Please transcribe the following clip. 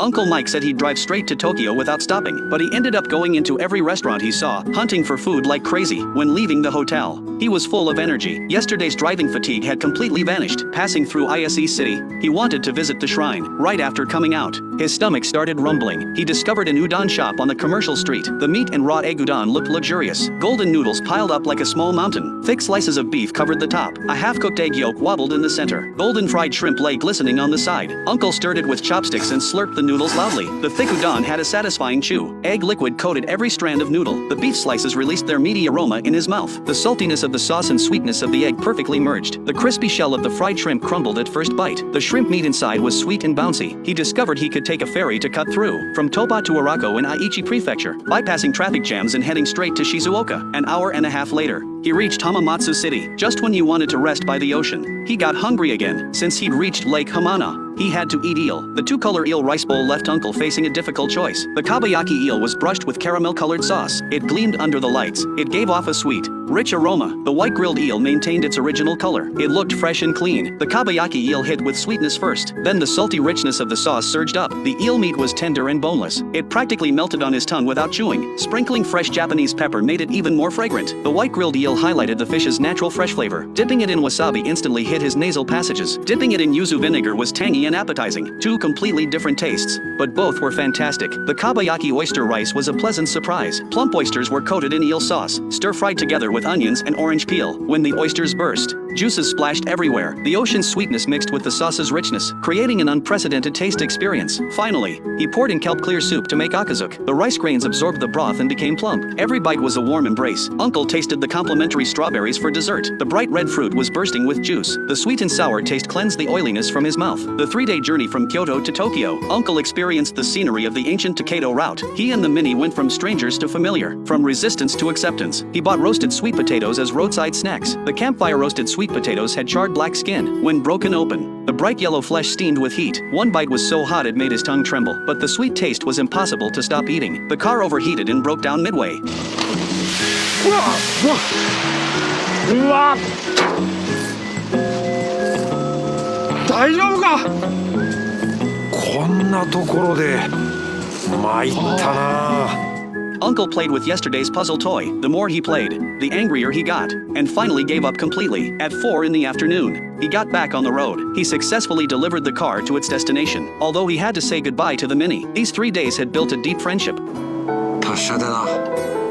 Uncle Mike said he'd drive straight to Tokyo without stopping, but he ended up going into every restaurant he saw, hunting for food like crazy. When leaving the hotel, he was full of energy. Yesterday's driving fatigue had completely vanished. Passing through ISE City, he wanted to visit the shrine. Right after coming out, his stomach started rumbling. He discovered an udon shop on the commercial street. The meat and raw egg udon looked luxurious. Golden noodles piled up like a small mountain. Thick slices of beef covered the top. A half-cooked egg yolk wobbled in the center. Golden fried shrimp lay glistening on the side. Uncle stirred it with chopsticks and slurped the noodles loudly. The thick udon had a satisfying chew. Egg liquid coated every strand of noodle. The beef slices released their meaty aroma in his mouth. The saltiness of the sauce and sweetness of the egg perfectly merged. The crispy shell of the fried shrimp crumbled at first bite. The shrimp meat inside was sweet and bouncy. He discovered he could take a ferry to cut through from Toba to Arako in Aichi Prefecture, bypassing traffic jams and heading straight to Shizuoka. An hour and a half later, he reached Hamamatsu City. Just when you wanted to rest by the ocean, he got hungry again. Since he'd reached Lake Hamana, he had to eat eel. The two-color eel rice bowl left Uncle facing a difficult choice. The kabayaki eel was brushed with caramel-colored sauce. It gleamed under the lights. It gave off a sweet, rich aroma. The white grilled eel maintained its original color. It looked fresh and clean. The kabayaki eel hit with sweetness first. Then the salty richness of the sauce surged up. The eel meat was tender and boneless. It practically melted on his tongue without chewing. Sprinkling fresh Japanese pepper made it even more fragrant. The white grilled eel highlighted the fish's natural fresh flavor. Dipping it in wasabi instantly hit his nasal passages. Dipping it in yuzu vinegar was tangy and appetizing. Two completely different tastes, but both were fantastic. The kabayaki oyster rice was a pleasant surprise. Plump oysters were coated in eel sauce, stir-fried together with onions and orange peel. When the oysters burst, juices splashed everywhere. The ocean's sweetness mixed with the sauce's richness, creating an unprecedented taste experience. Finally, he poured in kelp clear soup to make akazuke. The rice grains absorbed the broth and became plump. Every bite was a warm embrace. Uncle tasted the complimentary strawberries for dessert. The bright red fruit was bursting with juice. The sweet and sour taste cleansed the oiliness from his mouth. The 3-day journey from Kyoto to Tokyo, Uncle experienced the scenery of the ancient Takedo route. He and the Mini went from strangers to familiar, from resistance to acceptance. He bought roasted sweet potatoes as roadside snacks. The campfire roasted sweet potatoes had charred black skin. When broken open, the bright yellow flesh steamed with heat. One bite was so hot it made his tongue tremble, but the sweet taste was impossible to stop eating. The car overheated and broke down midway. 大丈夫かこんなところで参ったな Uncle played with yesterday's puzzle toy. The more he played, the angrier he got, and finally gave up completely. At 4 in the afternoon, he got back on the road. He successfully delivered the car to its destination, although he had to say goodbye to the Mini. These 3 days had built a deep friendship. 達者だな